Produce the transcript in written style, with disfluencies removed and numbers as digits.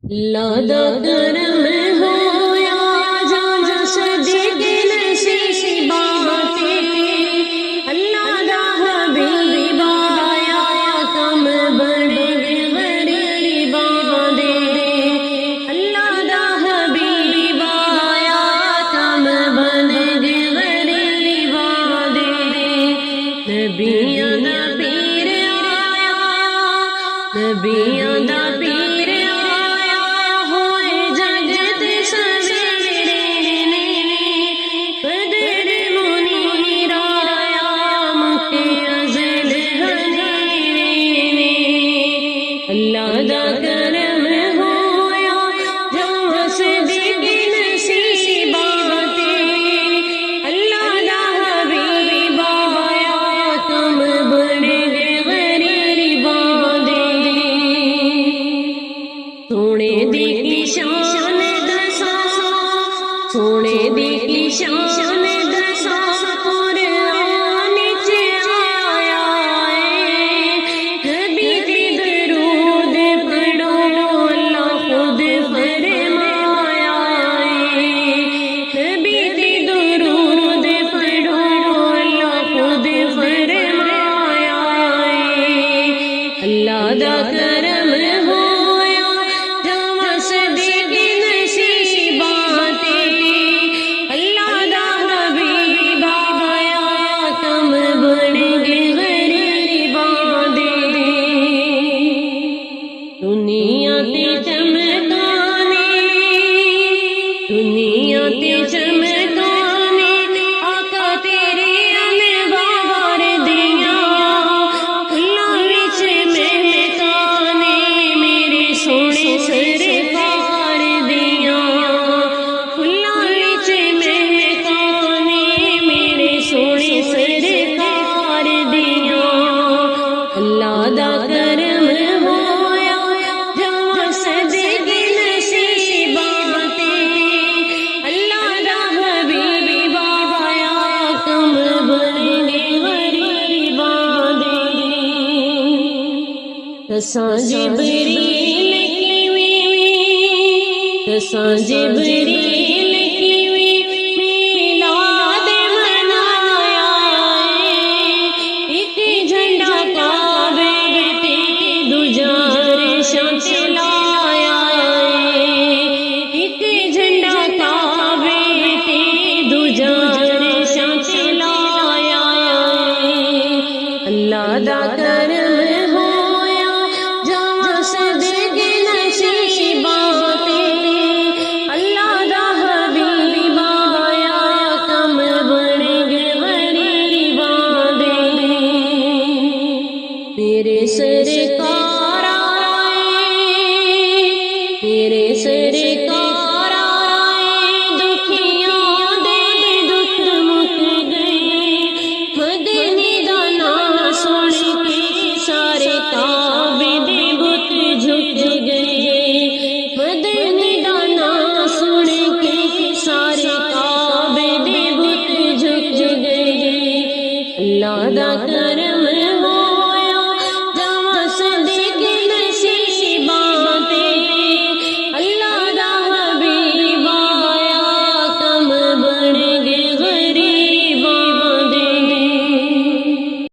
اللہ دا کرم ہویا جام صدیق نصیباتے، اللہ دا حبیب آیا کم بڑے غریباں دے، اللہ دا حبیب آیا کم بڑے غریباں دے، نبیاں دا پیر آیا، نبیاں دا پیر اللہ دا کرم ہویا جام صدیق نصیباتے، اللہ دا حبیب آیا کم بڑے غریباں دے، سونے دی کی شان دساں، سونے دی کی شان دساں قرآن چ آیا ہے، نبی دی درود پڑھو اللہ خود فرمایا ہے، نبی دی درود پڑھو اللہ خود فرمایا ہے، اللہ دا کرم ہویا جام صدیق نصیباتے، اللہ دا حبیب آیا کم بڑے غریباں دے، دنیا تے چمکانے، دنیا تے چمکانے آقا تیرے انوار دیاں، پھلاں وچ مہکانے میرے سونے سرکار دیاں، پھلاں وچ مہکانے میرے سونے سرکار دیاں، اللہ دا کرم ہویا جام صدیق نصیباتے، اللہ دا حبیب آیا کم بڑے غریباں دے، تساں جبریل کیویں، تساں جبریل کیویں میلاد منایا ہے، ایک جھنڈا کعبے تے دوجا عرشاں تے لایا ہے، ایک جھنڈا کعبے تے دوجا عرشاں تے لایا ہے، اللہ دا کرم ہویا جام صدیق نصیباتے، اللہ دا حبیب آیا کم بڑے غریباں دے، میرے سرکار آئے، میرے سرکار آئے، دکھیاں دے دکھ مک گئے، مدنی دا نام سن کے سارے